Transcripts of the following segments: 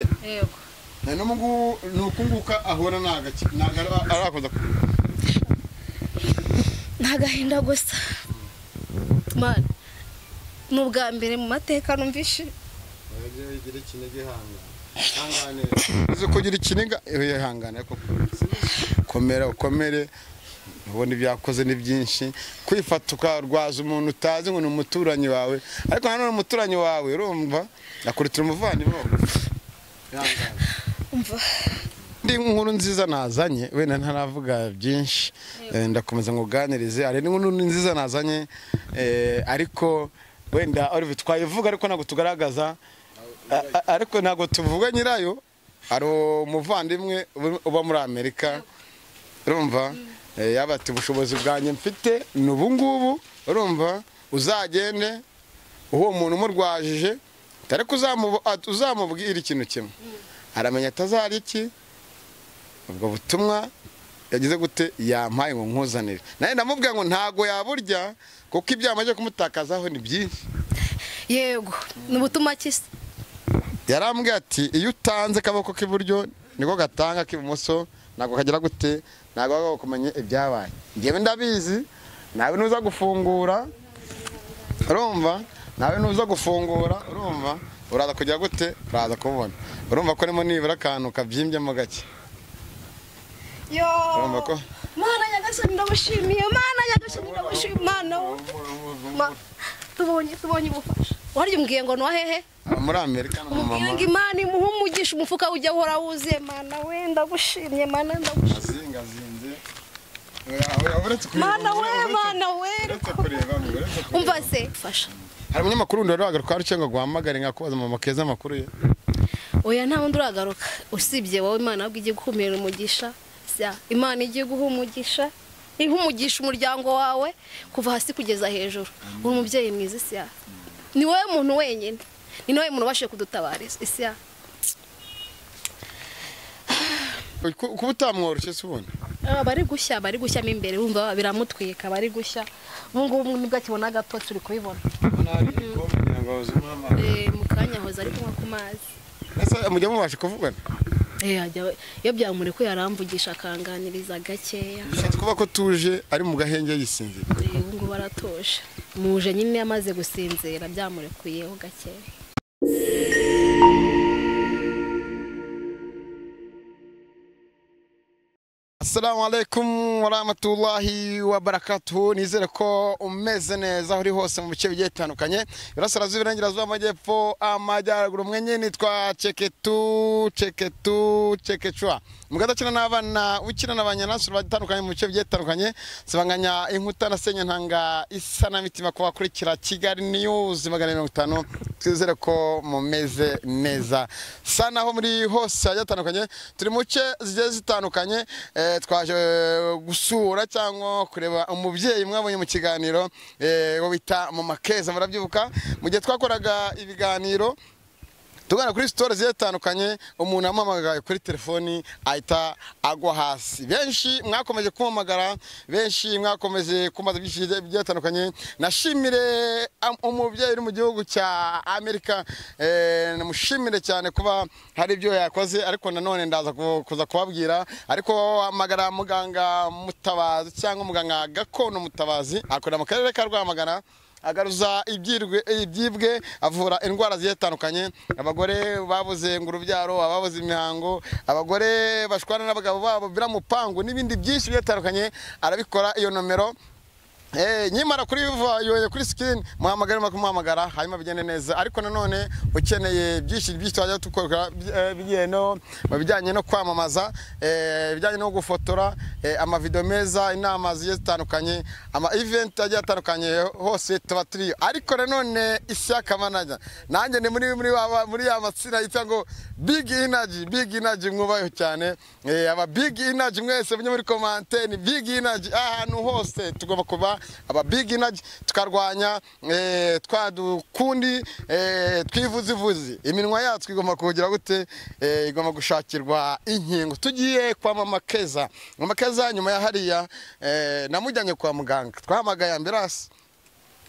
Yego. No mungu nukunguka ahora naga arakoza. Ntagahinda gusa. Man. Nubwa mbere mu mateka numvishe. Yagira ikinege hanga. Hangane. Uzo kugira ikinega hangane ko. Komere. Ubona ibyakoze ni byinshi kwifatuka rwaza umuntu utazi ngo ni umuturanyi wawe ariko hano umuturanyi wawe urumva akurutira umuvandimwe umva ndi inkuru nziza nazanye wenda ntaravuga byinshi ndakomeza nguganirize ari inkuru nziza nazanye ariko wenda Olive twayivuga ariko nago tugaragaza ariko nago tuvuga nyirayo ari umuvandimwe uba muri Amerika urumva yabati ubushobozi bwanye mfite n'ubungubu urumva uzagende uwo muntu umurwajije tareko uzamubwira ikintu kimwe aramenya atazari iki ubwo butumwa yagize gute yampaye ngo nkuzanire naye ndamubwira ngo ntago yaburya kuko ibyamaje kumutakazaho ni byinshi yego n'ubutuma kisi yarambwiye ati iyo utanze kaboko k'iburyo niko gatanga k'ibumoso nago kagira gute nago kumenya ibyabaye ngiye ndabizi nawe nuza gufungura urumva nawe nuza gufungura urumva uraza kujya gute uraza kubona urumva ko nimo nibura akantu kabyimbyemo gake yo urumva ko mana nyagasani ndagushimiye mana nyagasani ndagushimiye mana tubonye ubufasha wari umbwiye ngo no hehe muri Amerika no mama ngo imana imuhumugisha umufuka ujya uhora wuzuye mana we ndagushimye mana ndagushimye mana we umva se fasha hari umunyamakuru ndoro agaruka arucenga guhamagara ngakubaza mama Keza amakuru ye oya nta wundi uragaruka usibye wowe imana ahubwo igiye gukumira umugisha imana igiye guhumugisha ihumugisha umuryango wawe kuva hasi kugeza hejuru uri umubyeyi mwiza isi ni wowe muntu wenyine ni nawe muntu ubashije kudutabariza isi kuba utamworoshye se ubona bari gushya mo imbere wumva biramutwika bari gushya ubu ngubu nibwo akibona gato turi kubibona mu kanya hoza ari kunywa ku mazi mujya mubasha kuvugana iyo byamure ko yaramvugisha akanganiriza gakeya kuba ko tuje ari mu gahenge yisinzira ubu ngubu aratuje muje nyine yamaze gusinzira byamurekuyeho gakeya Assalamu alaikum warahmatullahi wabarakatuh nizere ko umeze neza uri hose mu bice bigiye bitandukanye birasarazuba irengerazuba amajyepfo amajyaruguru mwenye nitwa Chekechwa mugada kina n'abana ukina n'abanyanasuru batandukanye mu bice bigiye bitandukanye sibanganya inkuta na senya ntanga isana mitima ko bakurikira Kigali News 150 twizere ko mumeze neza sana ho muri hose yatandukanye turi mu bice zigiye zitandukanye twaje gusura cyangwa kureba umubyeyi mwabonye mu kiganiro wo bita Mama Keza murabyibuka mu gihe twakoraga ibiganiro tugana kuri store zitandukanye umuntu amamagaye kuri telefoni ahita agwa hasi benshi mwakomeje kumamagara benshi mwakomeje kumaza byishije byatandukanye nashimire umubyeyi uri mu gihugu cya Amerika namushimire cyane kuba hari ibyo yakoze ariko nanone ndaza kuza kubabwira ariko amagara muganga Mutabazi cyangwa muganga gakondo Mutabazi akorera mu karere ka Rwamagana agaruza ibyibwe avura indwara zitandukanye abagore babuze ngo urubyaro ababuze imihango abagore bashwana n'abagabo babo biramupangu n'ibindi byinshi bitandukanye arabikora iyo nomero nyimara kuri yoye kuri screen muhamagara hanyuma bigende neza ariko nanone ukeneye byinshi twajya tukora bijyanye no kwamamaza bijyanye no gufotora ama video meza inama zitandukanye ama event ajya atandukanye hose tuba turi ariko nanone ishyaka manager nanjye ni muri ya matsina yita ngo big energy mwubayo cyane aba big energy mwese bunye muri commentaire big energy ahantu hose tugomba kuba aba big energy tukarwanya twadukundi twivuzivuzi iminwa yacu igomba kugira gute igomba gushakirwa inkingo tugiye kwa Mama Keza nyuma ya hariya namujyanye kwa muganga twahamagaye ambulance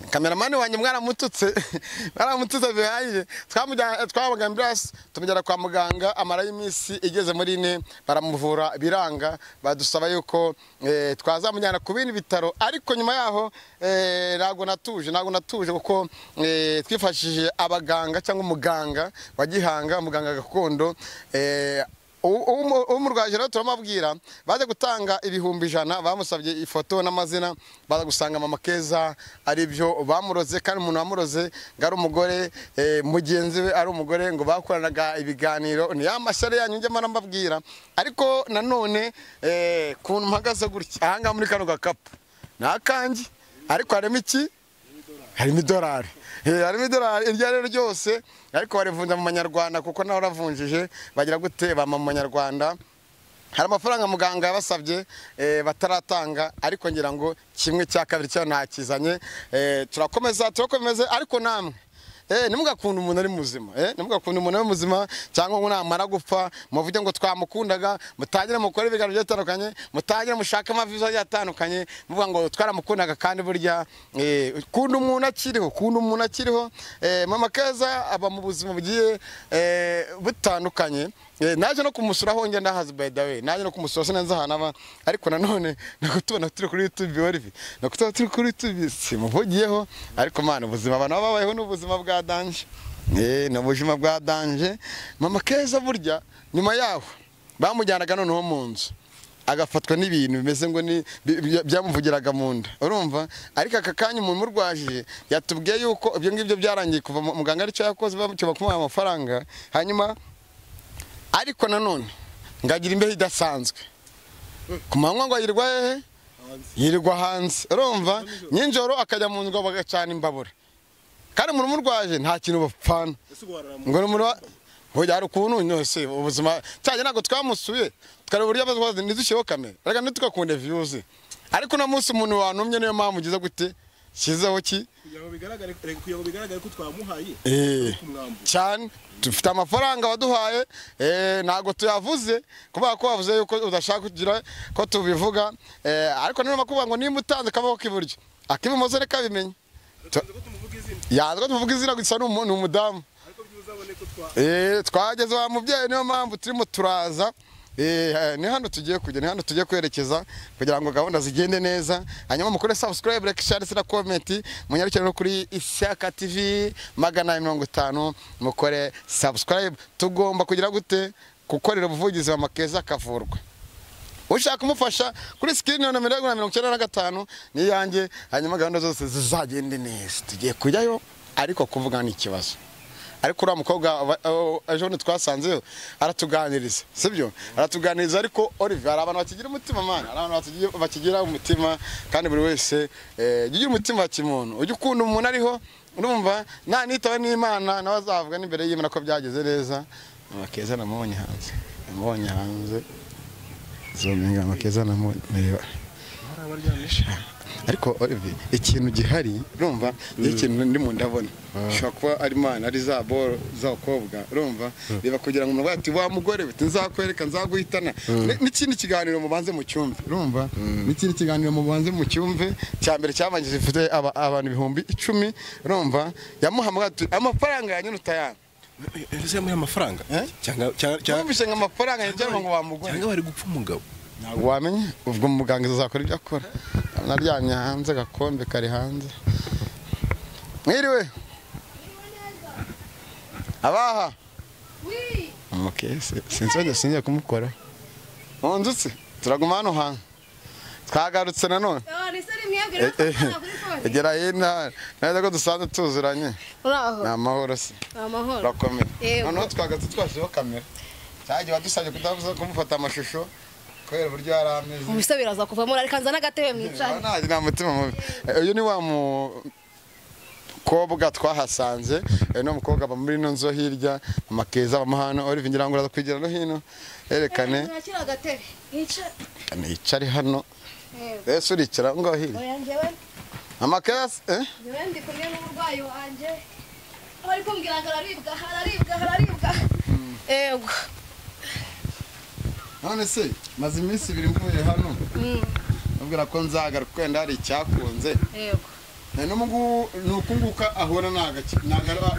kameramani wanjye mwaramututse bihagije twamuga ambulance tumujyana kwa muganga amarayo iminsi igeze muri 4 baramuvura biranga badusaba yuko twazamujyana ku bindi bitaro ariko nyuma yaho ntago natuje kuko twifashishije abaganga cyangwa umuganga wa Gihanga umuganga gakondo umurwaje rero turamabwira baje gutanga ibihumbi 100 bamusabye ifoto n'amazina baza gusanga mama Keza ari byo bamuroze kandi umuntu wamuroze ngari umugore mugenzi we ari umugore ngo bakoranaga ibiganiro ni amashyare yanyu nge marambabwira ariko nanone kuntu mpagaze gutya ahanga muri kano gakapu nakangi ariko harimo idolari harimo idolari irya rero ryose ariko barivunja mu manyarwanda kuko naho ravunjije bagira gute bama mu manyarwanda hari amafaranga muganga yabasabye bataratanga ariko ngira ngo kimwe cya kabiri cyo ntakizanye turakomeza ariko namwe nimugakunda umuntu ari muzima nimugakunda umuntu ari muzima cyangwa ngo namara gupfa muvuge ngo twamukundaga mutangire mukora ibiganiro bitandukanye mutangire mushaka amavizo yatandukanye muvuga ngo twaramukundaga kandi burya kunda umuntu akiriho mama Keza aba mu buzima bugiye butandukanye naje no kumusura ho ngenda hazi by the way naje no kumusura sinanza hanaba ariko nanone nakutubona turi kuri YouTube Olivier nakutubona turi kuri YouTube simuvugiyeho ariko mana ubuzima abantu babayeho n'ubuzima bwa danje n'ubuzima bwa danje mama Keza burya nyuma yaho bamujyanaga noneho mu nzu agafatwa n'ibintu bimeze ngo ni byamuvugiraga mu nda urumva ariko aka kanya umuntu murwaje yatubwiye yuko ibyo ngibyo byarangiye kuva muganga aricyo yakoze bamucyo kumuha amafaranga hanyuma ariko nanone ngagira imbeho idasanzwe kumanywa ngo yirirwa hanze urumva nyinjoro akajya mu nzu bagacana imbabura kandi umuntu murwaje nta kintu bapfana ngo umuntu hoya ari ukuntu nyose ubuzima cyane nago twamusuye tukare buryo abazo nizushiho kamera rega nitukakunde views ariko na munsi umuntu wanumye niyo mpamvu ugize gute kizaho ki kugira ngo bigaragare ko twamuhaye cyane dufite amafaranga waduhaye nago tuyavuze kuba ko wavuze yuko udashaka kugira ko tubivuga ariko nino makuvuga ngo nimba utanze kabaho kiburyo akibumoze reka bimenye yanzwe tumuvuga izina gusa n'umuntu umudamu twageze wa mubyeyi niyo mpamvu turimo turaza ni hano tugiye kujya ni hano tugiye kwerekeza kugira ngo gahunda zigende neza hanyuma mukore subscribe like share na comment munyarukire no kuri Ishyaka TV 150 mukore subscribe tugomba kugira gute gukorera ubuvugizi wa Keza kavurwa ushaka kumufasha kuri screen ya nomero 95 ni yanjye hanyuma gahunda zose zizagende neza tugiye kujyayo ariko kuvuga ni ikibazo ariko ura mukobwa ejo twasanzeyo aratuganiriza sibyo aratuganiriza ariko Olivier ari abantu bakigira umutima mana ari abantu bakigira umutima kandi buri wese yigira umutima kimuntu ujye ukunda umuntu ariho urumva nta nitawe n'Imana nabazavuga n'imbere y'Imana ko byageze neza Keza namubonye hanze zomenga Keza namureba ariko Olivier ikintu gihari urumva ikintu ndi mu ndabona shaka kuba ari Imana ari za boro za kobwa urumva biba kugira ngo umuntu ati wa mugore we nzakwereka nzaguhitana n'ikindi kiganiro mubanze mu cyumve urumva n'ikindi kiganiro mubanze mu cyumve cyambere cyabanje zifite abantu 10,000 urumva yamuhamwe ati amafaranga yanyu utayana ese muri amafaranga cyangwa amafaranga yajyanwa ngo wa mugore cyangwa bari gupfa umugabo wamenye ubwo muganga azakora ibyo akora naryamye hanze gakombe kari hanze mwiriwe abaha sinzongeye kumukora munzutse turaguma hano hanze twagarutse nanone egera hino neza ko dusanzwe tuzuranye uraho ni amahoro se amahoro urakomeye noneho twagarutse twashyizeho kamera cyagiye wadusabye kudavuza kumufata amashusho kwera buryo yarameze umuse biraza kuvamo ariko nza nagatebe mwicara nta mutima mubi uyu ni wa mukobwa twahasanze no mukobwa aba muri no nzo hirya mama Keza bamahano Olivier ngira ngo uraza kwigira no hino erekane nakira agatebe nicare hano ese uricara ngo hirya oya ngewe mama Keza ngewe ndi kumwe n'umurwayi wanje ari kumbwira ngo araribwa ego none se maze iminsi 2 mvuye hano ubwira ko nzagaruka kwenda hari icyakunze yego n'umungu nukunguka ahora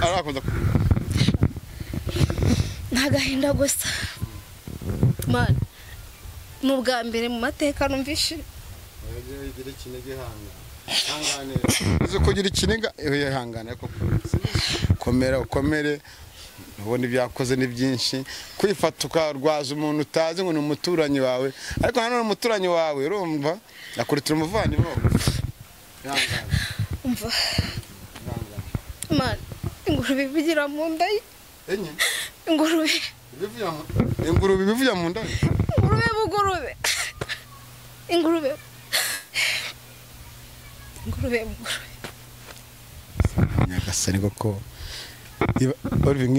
arakoza ntagahinda gusa man n'ubwa mbere mu mateka numvishe igira kinege hangane uzo kugira ikinega ihangana ariko komere ubona ibyakoze ni byinshi kwifata ukarwaza umuntu utazi ngo ni umuturanyi wawe ariko hano umuturanyi wawe urumva akurutira umuvandimwe ihangane umva man ingurube bigira mu nda enye ingurube bivuye mu nda ingurube nyagasani koko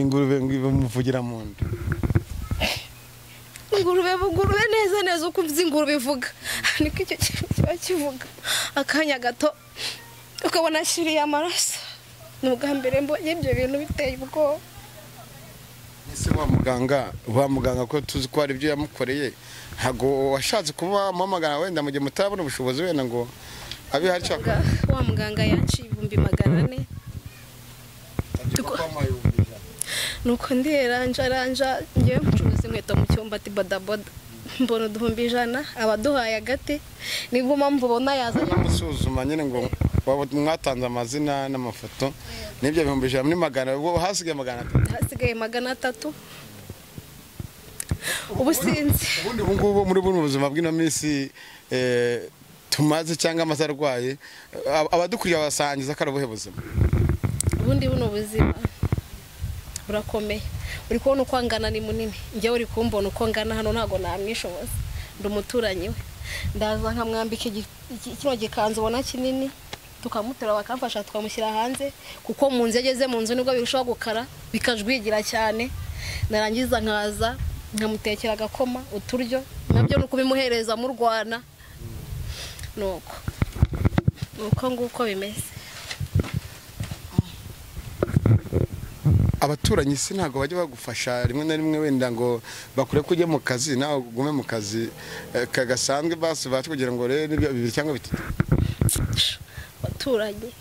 ingurube muvugira mu nda ingurube neza uko uvuze ingurube ivuga niko icyo kiba kivuga akanya gato ukabona ashiriye amaraso ni ubwa mbere mbonye ibyo bintu biteye ubwoba. ese wa muganga ko tuzi ko hari ibyo yamukoreye ntago washatse kuba wamamagana wenda mu gihe mutabona ubushobozi wenda ngo abe hari cyaka wa muganga yaciye 400 nuko ndiranja ngiye mucuruza inkweto mu cyumba ati bodaboda mbona 100 abaduhaye agati nibwo mpamvu ubona yazanye amusuzuma nyine ngo mwatanze amazina n'amafoto n'ibyo 100 muri magana ubwo hasigaye 300 ubusinzi ubundi muri buno buzima bw'ino minsi tumaze cyangwa amazarwaye abadukuriye abasangiza karabuhe buzima ubundi buno buzima burakomeye uri kubona uko angana ni munini njye uri kumbona uko ngana hano ntago namwishoboza ndi umuturanyi we ndaza nkamwambika kino gikanzu ubona kinini tukamutera bakamfasha tukamushyira hanze kuko mu nzu yageze mu nzu nibwo birushaho gukara bikajwigira cyane narangiza nkaza nkamutekera agakoma uturyo nabyo nuko bimuhereza mu Rwanda nuko nguko bimeze. abaturanyi si ntago bajya bagufasha rimwe na rimwe wenda ngo bakure kujya mu kazi nawe ugume mu kazi kagasanzwe basi kugira ngo rero bibiri cyangwa bitatu abaturanyi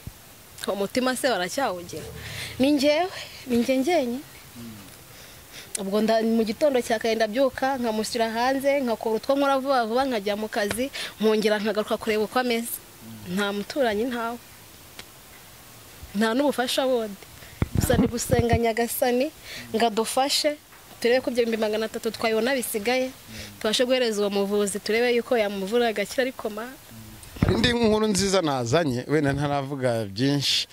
umutima se baracyawugira ni njye ubwo mu gitondo cyakenda byuka nkamushyira hanze nkakora utwo nkora vuba nkajya mu kazi nkongera nkagaruka kureba uko ameze nta muturanyi ntawe nta n'ubufasha bundi gusa ni gusenga nyagasani ngadufashe turebe ko ibyo 300 twayibona bisigaye tubashe guhereza uwo muvuzi turebe yuko yamuvura agakira ariko indi nkuru nziza nazanye wenda ntaravuga byinshi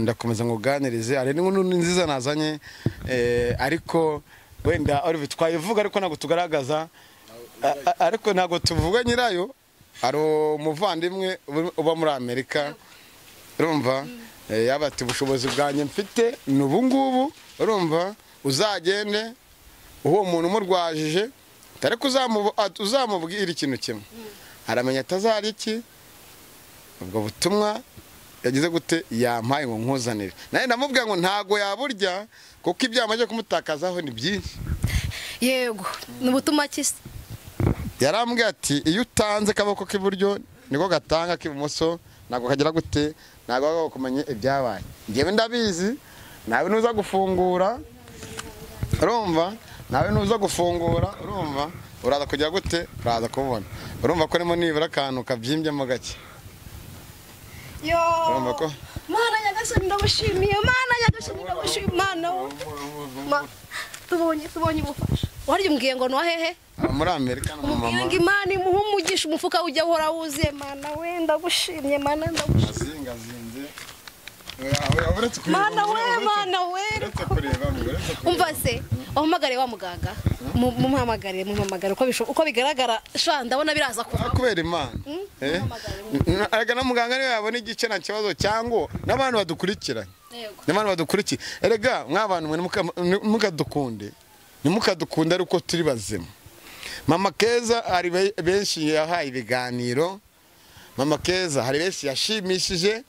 ndakomeza nguganirize ari nkuru nziza nazanye ariko wenda Olivier twayivuga ariko nago tugaragaza ariko nago tuvuga nyirayo ari umuvandimwe uba muri Amerika urumva yabati ubushobozi bwanye mfite n'ubu ngubu urumva uzagende uwo muntu umurwajije tariko uzamubwira ikintu kimwe aramenya atazari iki ubwo butumwa yagize gute yampaye ngo nkuzanire naye ndamubwira ngo ntago yaburya kuko ibyamaje kumutakazaho ni byinshi yego n'ubutuma kisi yarambwiye ati iyo utanze kaboko k'iburyo niko gatanga k'ibumoso nago kagira gute nago kumenya ibyabaye ngiye ndabizi nawe nuza gufungura urumva nawe nuza gufungura urumva uraza kugira gute uraza kubona urumva ko nimo nibura akantu kabyimbye mu gake yo mana nyagasani ndabushimiye mana tubonye ubufasha wari umbwiye ngo no hehe muri Amerika no mama ngo imana imuha umugisha umufuka ujya uhora wuzuye mana we ndagushimye mana ndagushimye mana we umva se ahumagare wa muganga mumpamagare uko bigaragara sha ndabona biraza kuva kubera imana arega na muganga niwe yabona igice na kibazo cyango n'abantu badukurikiranye n'abantu badukurikiye erega mwabantu mwe mukadukunde nimukadukunde ariko turi bazima mama Keza ari benshi yahaye ibiganiro mama Keza hari benshi yashimishije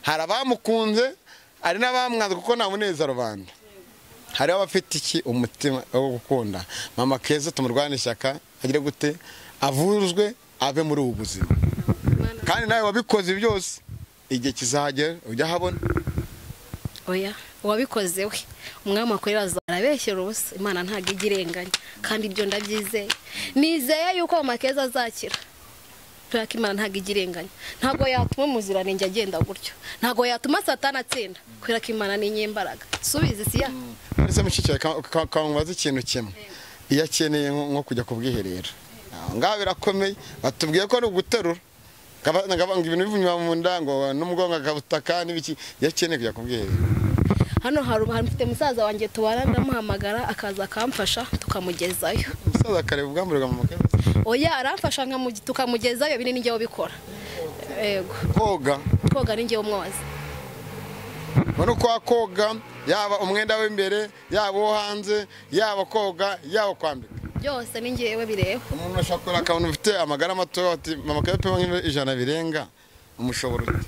hari abamukunze ari n'abamwanze kuko nta muneza rubanda hari abafite iki umutima wo gukunda mama Keza tumurwane ishyaka agire gute avuzwe ave muri ubu buzima kandi nawe wabikoze byose igihe kizagera ujya habona. oya uwabikoze we umwami akorera arabeshyera ubusa. Imana ntabwo ijya irenganya kandi ibyo ndabyizeye. Nizeye yuko Amakeza azakira kubera ko Imana ntabwo ijya irenganya. Ntabwo yatuma umuziranenge agenda gutyo, ntabwo yatuma Satani atsinda kubera ko Imana ni inyembaraga. Subize siya Ese mushiki kamubaza ikintu kimwe, iyo akeneye nko kujya ku bwiherero ngaho birakomeye, batubwiye ko ari uguterura ngo ibintu bivunywa mu nda ngo n'umugongo akabutaka n'ibiki, iyo akeneye kujya ku bwiherero. hano hari mfite musaza wanjye tubana, ndamuhamagara akaza akamfasha tukamugezayo. Umusaza akareba ubwamburwa mu Makeza? Oya aramfasha tukamugezayo, bine ni njyewe ubikora. Yego. Koga ni njyewe umwoza. Bano kwa koga yaba umwenda w'imbere yaba wo hanze yaba koga yaba kwambika byose ni njyewe bireba. Umuntu ashakora akabona ufite amagara mato ati mama kape ijana birenga umushoboro ute?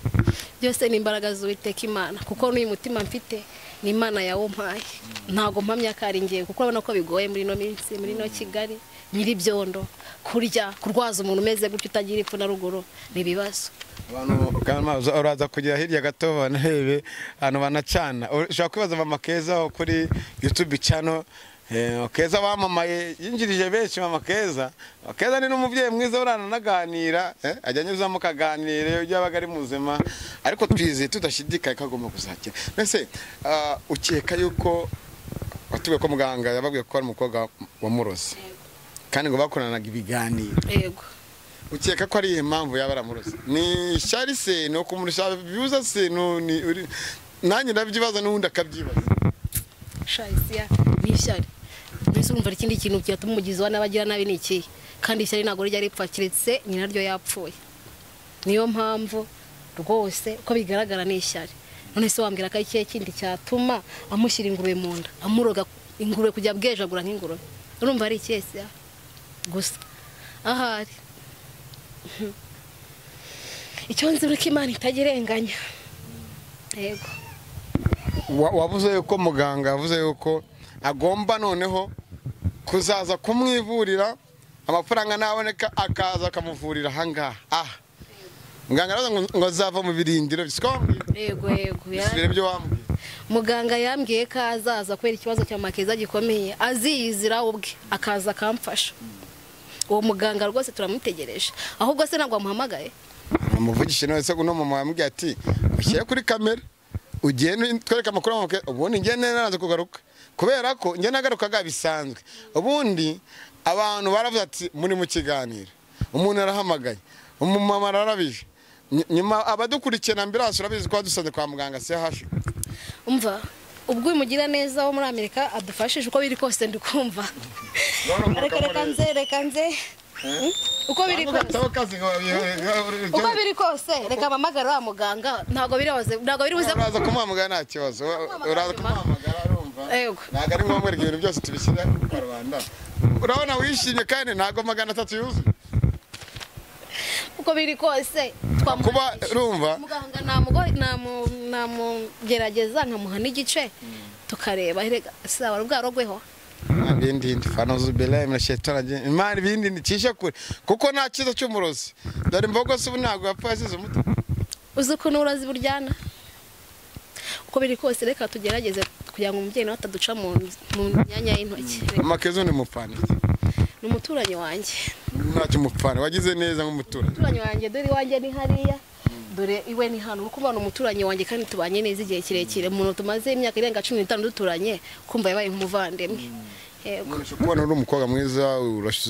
Byose ni imbaraga z'Uwiteka Imana, kuko n'uyu mutima mfite ni Imana yawumpaye. Ntago mpamya ko ari njyewe, kuko urabona ko bigoye muri no minsi, muri no Kigali, nyiri byondo kurya kurwaza umuntu umeze gutyo utagira ipfu na ruguru ni ibibazo. Abantu kandi uraza kujya hirya gato banahebe hano banacana. Ushaka kwibaza Mama Keza kuri YouTube channel. Keza wamamaye yinjirije benshi. Mama Keza ni n'umubyeyi mwiza urana naganira ajya anyuzamo kaganire yabaga ari muzima, ariko twize tudashidikaye kagomba kuzakira. Mbese ukeka yuko watuwe ko muganga yababwiye ko ari umukobwa wa murozi kandi ngo bakoranaga ibiganiro? Yego. Ukeka ko ari impamvu yaba aramurozi? Ni shari se no kumurusha byuza se no ni nanjye ndabyibaza n'undi akabyibaza. Shaisia ni shari. Mbese urumva ikindi kintu cyatuma umugizi wa nabagira nabi ni iki? Kandi shari ntago rijya ripfa kiretse ni naryo yapfuye. Niyo mpamvu rwose uko bigaragara ni shari. None se wambwira ko iki kindi cyatuma amushyira ingurube mu nda, amuroga ingurube kujya bwejagura nk'ingurube? Urumva ari ikese gusa ahari. Icyo nzi ko Imana itagerenganya. Yego. Wavuze yuko muganga yavuze yuko agomba noneho kuzaza kumwivurira, amafaranga naboneka akaza akamuvurira ahangaha. Muganga araza ngo azava mu birindiro bisikombye? Yego. Bisubire byo wambwiye. Muganga yambwiye ko azaza kubera ikibazo cya Makeza gikomeye, aziyizira ubwe akaza akamfasha. Uwo muganga rwose turamutegereje. Ahubwo se ntabwo amuhamagaye? Amuvugishe none se uno mama yambwiye ati ushyire kuri kamera ugende twereka amakuru mu ubundi ngene naraza kugaruka, kubera ko ngene nagarukaga bisanzwe. Ubundi abantu baravuze ati muri mu kiganiro umuntu arahamagaye, umumama ararabije, nyuma abadukurikirana ambulance urabizi ko dusanze kwa muganga se hasho. Umva ubwo umugira neza wo muri Amerika adufashije uko biri kose ndikumva. Reka nze uko biri kose reka amamagara wa muganga. Ntago biri buze uraza kumuhamagara nta kibazo, uraza kumuhamagara arumva. Ntago ari ngombwa ibintu byose tubishyira ku Rwanda. Urabona wishimye kandi ntago 300 yuzuye. Uko biri kose kuba rumva muganga namugerageza nkamuha n'igice tukareba sawa rugweho. Bindi fanozu bela imrashetaraje imari bindi nicisha kure kuko nta kiza cy'umurozi. Dore mbogo se ntago yapfasize umuti. Uzi ko n'urazi buryana. Uko biri kose reka tugerageze kugira ngo umubyeyi nawe ataduca mu myanya y'intoki. Makezo ni mupfana. Ni umuturanyi wanjye. Ntacyo mupfana wagize neza nk'umuturanyi. Umuturanyi wanjye dore wanjye ni hariya. Dore iwe ni hano. Uko mbana umuturanyi wanjye kandi tubanye neza igihe kirekire. Umuntu tumaze imyaka irenga 15 duturanye kumva yabaye nk'umuvandimwe. Yego. Kubona uri umukobwa mwiza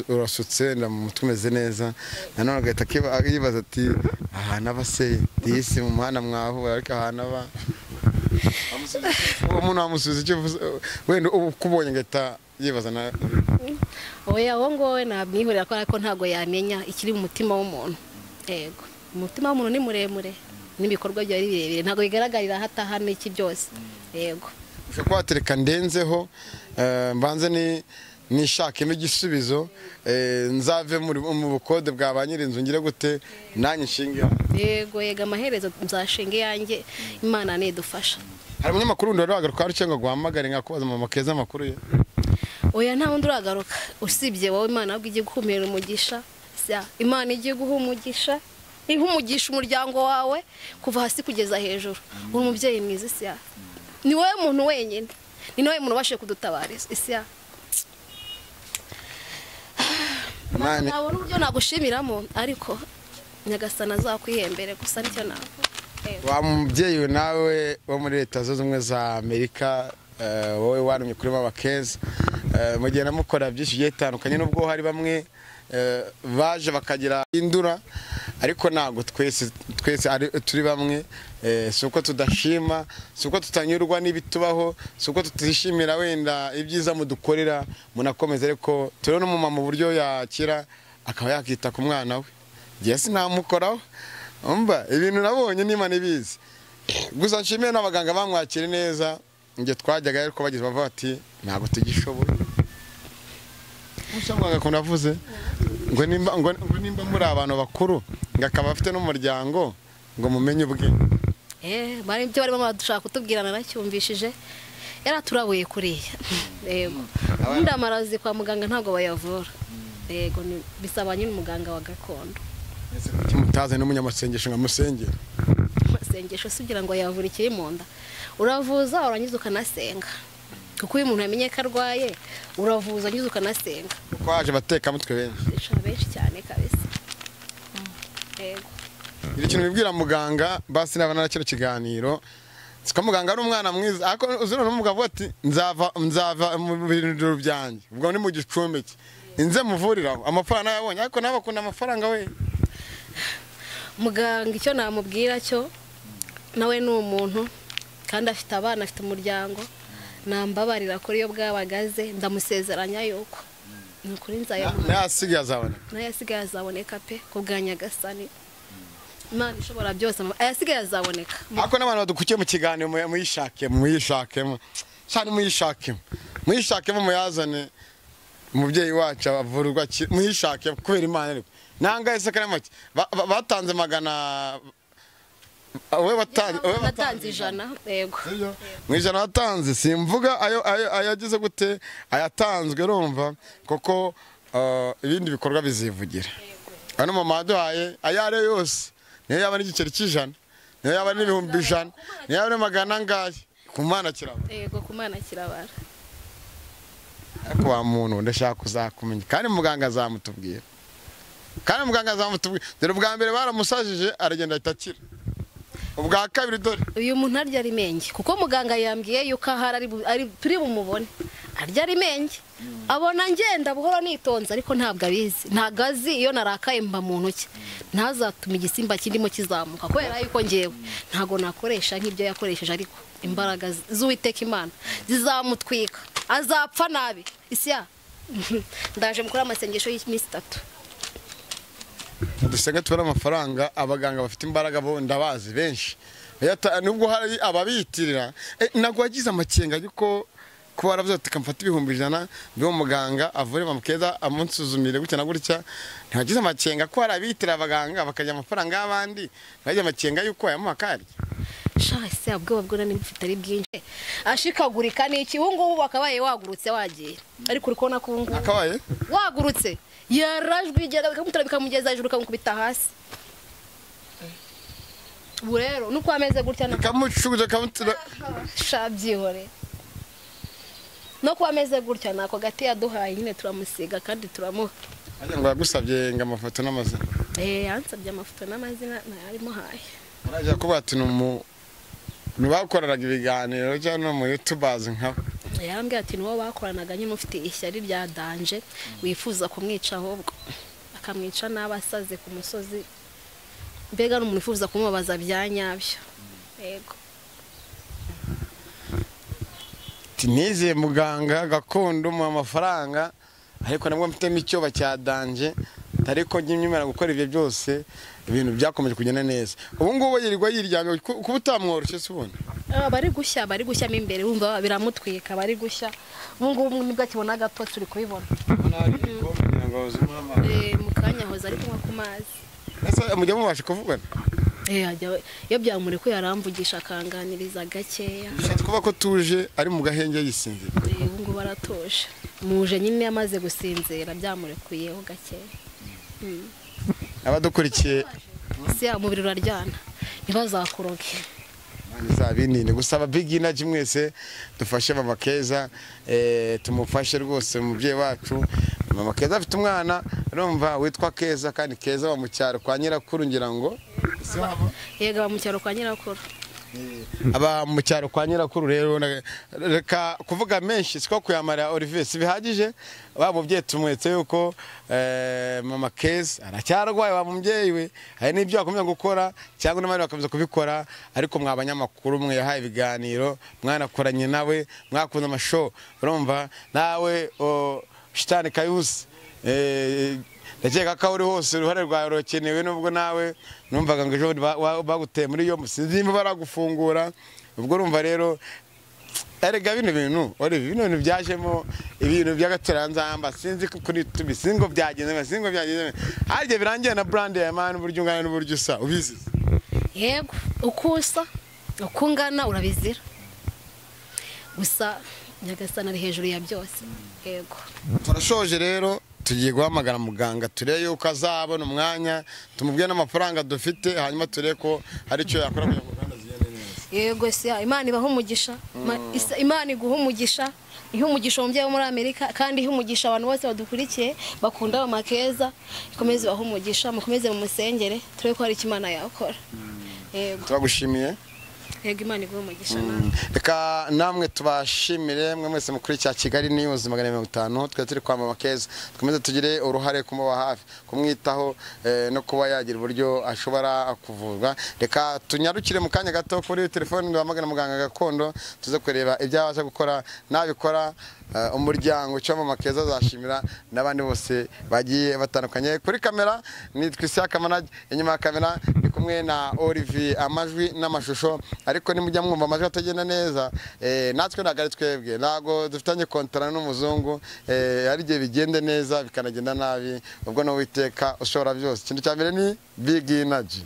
urasutse ndamutumeze neza. Nanone agahita yibaza ati aha nabase disi mu muhanda mwahura ariko aha naba umuntu amusubiza icyo wenda ukubonye ngahita yibaza na oya wowe nabwihurira ko ntago yamenya ikiri mu mutima w'umuntu. Yego. Umutima w'umuntu ni muremure n'ibikorwa bya birebire ntago bigaragarira hataha n'iki byose. Yego. Ushaka kwatereka ndenzeho mbanze nishakemo igisubizo nzave mu bukode bwa banyirinzu ngire gute nanye nshinge. Yego amaherezo nzashinge yanjye Imana nedufasha. Hari umunyamakuru ndoro agaruka ari cyangwa guhamagara nkakubaza Mama Keza amakuru ye? Oya nta wundi uragaruka usibye wowe Imana ahubwo igiye gukumira umugisha. Imana igiye guha umugisha ihe umugisha umuryango wawe kuva hasi kugeza hejuru. Uri umubyeyi mwiza Isiya. Ni wowe muntu wenyine, ni nawe muntu ubashe kudutabariza Isiya. Nabona uburyo nagushimiramo ariko Nyagasana azakwihembere gusa nicyo navuga. Wa mubyeyi nawe wo muri Leta Zunze Ubumwe za Amerika, wowe warumye kuri Mama Keza, mugiye namukora byinshi bitandukanye, nubwo hari bamwe baje bakagira indura, ariko ntago twese turi bamwe. Si uko tudashima, si uko tutanyurwa n'ibitubaho, si uko tutishimira wenda ibyiza mudukorera, munakomeza. Ariko turabona umumama mu buryo yakira akaba yakita ku mwana we. Ngiye sinamukoraho, umva ibintu nabonye n'Imana ibizi. Gusa nshimiye n'abaganga bamwakira neza, nge twajyaga ariko bagize bavuga ati ntago tugishoboye. Mushamwaga ko navuze ngo nimba muri abantu bakuru ngakaba afite n'umuryango ngo mumenye ubwenge. Bari ibyo bari badushaka kutubwirana nacyumvishije yaraturabuye kuriya. Yego. Ubundi amarazi kwa muganga ntabwo bayavura. Yego, bisaba nyine umuganga wa gakondo. Kimutaze n'umunyamasengesho ngamusengera. Amasengesho sugira ngo yavura ikiri mu nda. Uravuza urangiza ukanasenga. Kuko uyu muntu yamenye ko arwaye uravuza urangiza ukanasenga. Kuko haje bateka mutwe benshi cyane kabisa. Yego. Ikintu bibwira muganga basi nabana nakiro kiganiro, siko muganga ari umwana mwiza, ariko uzino n'umugabo ati nzava mu birindiro byanjye, ubwo ni mu gicumbi cye inze muvuriraho amafaranga yabonye, ariko nabakunda amafaranga we. Muganga icyo namubwira cyo nawe ni umuntu kandi afite abana, afite umuryango, nambabarira kuri yo bwabagaze, ndamusezeranya yuko nukuri nzayabona. Nayasigaye azaboneka pe ku bwa Nyagasani. Imana ishobora byose, ayasigaye azaboneka. Ariko n'abantu badukukiye mu kiganiro muyishakemo cyane, muyishakemo muyazane umubyeyi wacu avurwa, muyishakemo kubera Imana. Ariko nanga ese kana make batanze magana, we batanze 100. Yego, mu 100 batanze, simvuga ayagize gute ayatanzwe, urumva koko ibindi bikorwa bizivugira. Hano mama aduhaye ayare yose, niyo yaba n'igiceri cy'ijana, niyo yaba n'ibihumbi 100, niyo yaba magana angahe, ku Mana kirabara. Yego, ku Mana kirabara. Ariko wa muntu ndashaka kuzakumenya, kandi muganga azamutubwira, dore ubwa mbere baramusajije aragenda atakira, ubwa kabiri dore uyu muntu arya ari menge, kuko muganga yambwiye yuko ahari turi bumubone arya ari menge. Abona ngenda buhoro nitonze, ariko ntabwo abizi, ntabwo azi iyo narakaye mba mu ntoki ntazatuma igisimba kindimo kizamuka, kubera yuko ngewe ntago nakoresha nk'ibyo yakoresheje, ariko imbaraga z'Uwiteka Imana zizamutwika, azapfa nabi. Isiya, ndaje mukora amasengesho y'iminsi 3. Dusenga tubara amafaranga, abaganga bafite imbaraga bo ndabazi benshi, nubwo hari ababitirira. Nagwa agize amakenga yuko kuba baravuze ati kamfata ibihumbi 100 byo muganga avure Mama Keza amunsuzumire gutya na gutya, ntagize amakenga ko hari abitira abaganga bakajya amafaranga y'abandi, bagiye amakenga yuko yamuha kari. Shase abwo bwo nani mfite ari bwinshi ashikagurika n'iki, ubungubu bakabaye wagurutse wagiye, ariko uri kubona ko ubungubu akabaye wagurutse yarajwe igera bikamutara bikamugeza hejuru kamukubita hasi. Ubu rero nuko ameze gutya kamucuguze kamutira shabyihore, no kuba ameze gutya nako gati yaduhaye nyine turamusiga kandi turamuha. ngo yagusabye ngo amafoto n'amazina. Yansabye amafoto n'amazina narimo haye. Araje kuba ati nubakoreraga ibiganiro cyane mu YouTubers nkabo. Yarambwiye ati nuwo bakoranaga nyine ufite ishyari rya danje wifuza kumwica, ahubwo akamwica n'abasaze ku musozi, mbega n'umuntu wifuza kumubaza byanyabyo. Yego, nize muganga gakondo mu amafaranga, ariko nabwo mfitemo icyoba cya danje, ariko nyimara gukora ibyo byose ibintu byakomeje kugenda neza. Ubu ngubu yirirwa yiryamye kuba utamworoshye se ubona. Bari gushya mo imbere, wumva biramutwika, bari gushya. Ubu ngubu nibwo akibona gato turi kubibona. Mu kanya hoza ari kunywa ku mazi. Ese mujya mubasha kuvugana? Iyo byamure ko yaramvugisha akanganiriza gakeya. Kuba ko tuje ari mu gahenge yisinzira. Ubu ngubu baratuje. Muje nyine yamaze gusinzira byamurekuyeho gakeya. Abadukurikiye siya umubiri uraryana ntibazakuroge. Zabinini gusaba Big Energy mwese dufashe Mama Keza, tumufashe rwose umubyeyi wacu. Mama Keza afite umwana urumva witwa Keza, kandi Keza wa mu cyaro kwa nyirakuru ngira ngo Yega mu cyaro kwa nyirakuru. aba mu cyaro kwa nyirakuru. Rero reka kuvuga menshi siko kuyamara Olivier sibihagije. Wa mubyeyi tumwetse yuko Mama Keza aracyarwaye, wa mubyeyi we hari n'ibyo akomeza gukora cyangwa n'abandi bakomeza kubikora, ariko mwabanyamakuru mwe yahaye ibiganiro, mwanakoranye nawe, mwakoze amashow, urumva nawe Shitani Kayusi ndakeka ko uri hose uruhare rwawe rukenewe, nubwo nawe numvaga ngo ejo baguteye muri yo sinzimba baragufungura. Ubwo urumva rero erega bino bintu byajemo ibintu by'agateranzamba, sinzi kuri tubisingo byagenze harye birangiye na brand ya man uburyo ungana n'uburyo usa ubizi. Yego ukusa ukungana urabizira gusa Nyagasani ari hejuru ya byose. Yego turashoje rero tugiye guhamagara muganga tureye yuko azabona umwanya, tumubwiye n'amafaranga dufite, hanyuma tureye ko hari icyo yakora kugira ngo gahunda zigende neza. Yego siya Imana ibaho umugisha, Imana iguha umugisha, ihe umugisha umubyeyi wo muri Amerika, kandi ihe umugisha abantu bose badukurikiye bakunda Mama Keza, ikomeze ibaho umugisha, mukomeze mu musengere tureye ko hari icyo Imana yakora. Yego turagushimiye. Yego Imana iguha umugisha. Reka namwe tubashimire mwe mwese mukuri cya Kigali News 150. Twe turi kwa Mama Keza, dukomeze tugire uruhare kumuba hafi, kumwitaho no kuba yagira uburyo ashobora kuvurwa. Reka tunyarukire mu kanya gato kuri telefone ndamagana muganga gakondo, tuze kureba ibyo abasha gukora nabikora. Umuryango cyo Mama Keza azashimira n'abandi bose bagiye batandukanye. Kuri kamera ni Twisaka Manage, inyuma ya kamera ni kumwe na Olivier, amajwi n'amashusho, ariko nimujya mwumva amajwi atagenda neza natwe nagari twebwe nago dufitanye kontara n'umuzungu, ari gihe bigende neza bikanagenda nabi, ubwo no witeka ushobora byose. Ikintu cya mbere ni Big Energy.